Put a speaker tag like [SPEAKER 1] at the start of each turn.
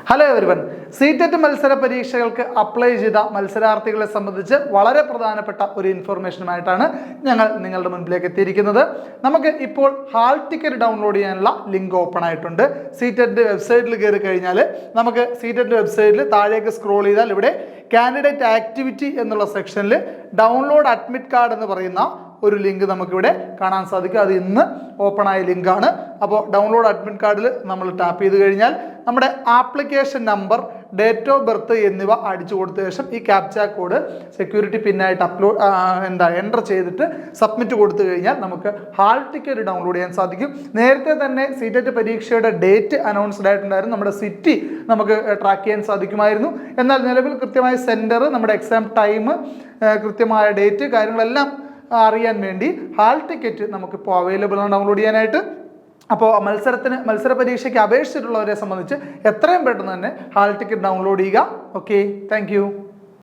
[SPEAKER 1] Hello everyone, സീറ്റെറ്റ് മത്സര പരീക്ഷകൾക്ക് apply ചെയ്ത മത്സരാർത്ഥികളെ സംബന്ധിച്ച് വളരെ പ്രധാനപ്പെട്ട ഒരു ഇൻഫർമേഷനുമായിട്ടാണ് ഞങ്ങൾ നിങ്ങളുടെ മുൻപിലേക്ക് എത്തിയിരിക്കുന്നത്. നമുക്ക് ഇപ്പോൾ ഹാൾ ടിക്കറ്റ് ഡൗൺലോഡ് ചെയ്യാനുള്ള ലിങ്ക് ഓപ്പൺ ആയിട്ടുണ്ട്. സീറ്റെറ്റ് വെബ്സൈറ്റിൽ കയറി കഴിഞ്ഞാൽ നമുക്ക് സീറ്റെറ്റ് വെബ്സൈറ്റിൽ താഴേക്ക് സ്ക്രോൾ ചെയ്താൽ ഇവിടെ കാൻഡിഡേറ്റ് ആക്ടിവിറ്റി എന്നുള്ള സെക്ഷനിൽ ഡൗൺലോഡ് അഡ്മിറ്റ് കാർഡ് എന്ന് പറയുന്ന ഒരു ലിങ്ക് നമുക്കിവിടെ കാണാൻ സാധിക്കും. അത് ഇന്ന് ഓപ്പൺ ആയ ലിങ്കാണ്. അപ്പോൾ ഡൗൺലോഡ് അഡ്മിറ്റ് കാർഡിൽ നമ്മൾ ടാപ്പ് ചെയ്ത് കഴിഞ്ഞാൽ നമ്മുടെ application number, date of birth എന്നിവ അടിച്ചു കൊടുത്ത ശേഷം ഈ ക്യാപ്ച കോഡ് സെക്യൂരിറ്റി പിന്നായിട്ട് എൻ്റർ ചെയ്തിട്ട് സബ്മിറ്റ് കൊടുത്തു കഴിഞ്ഞാൽ നമുക്ക് ഹാൾ ടിക്കറ്റ് ഡൗൺലോഡ് ചെയ്യാൻ സാധിക്കും. നേരത്തെ തന്നെ സീറ്റെറ്റ് പരീക്ഷയുടെ ഡേറ്റ് അനൗൺസ്ഡ് ആയിട്ടുണ്ടായിരുന്നു. നമ്മുടെ സിറ്റി നമുക്ക് ട്രാക്ക് ചെയ്യാൻ സാധിക്കുമായിരുന്നു. എന്നാൽ നിലവിൽ കൃത്യമായ സെൻറ്റർ, നമ്മുടെ എക്സാം ടൈം, കൃത്യമായ ഡേറ്റ്, കാര്യങ്ങളെല്ലാം അറിയാൻ വേണ്ടി ഹാൾ ടിക്കറ്റ് നമുക്കിപ്പോൾ അവൈലബിൾ ആണ് ഡൗൺലോഡ് ചെയ്യാനായിട്ട്. അപ്പോൾ മത്സര പരീക്ഷയ്ക്ക് അപേക്ഷിച്ചിട്ടുള്ളവരെ സംബന്ധിച്ച് എത്രയും പെട്ടെന്ന് തന്നെ ഹാൾ ടിക്കറ്റ് ഡൗൺലോഡ് ചെയ്യുക. Okay, thank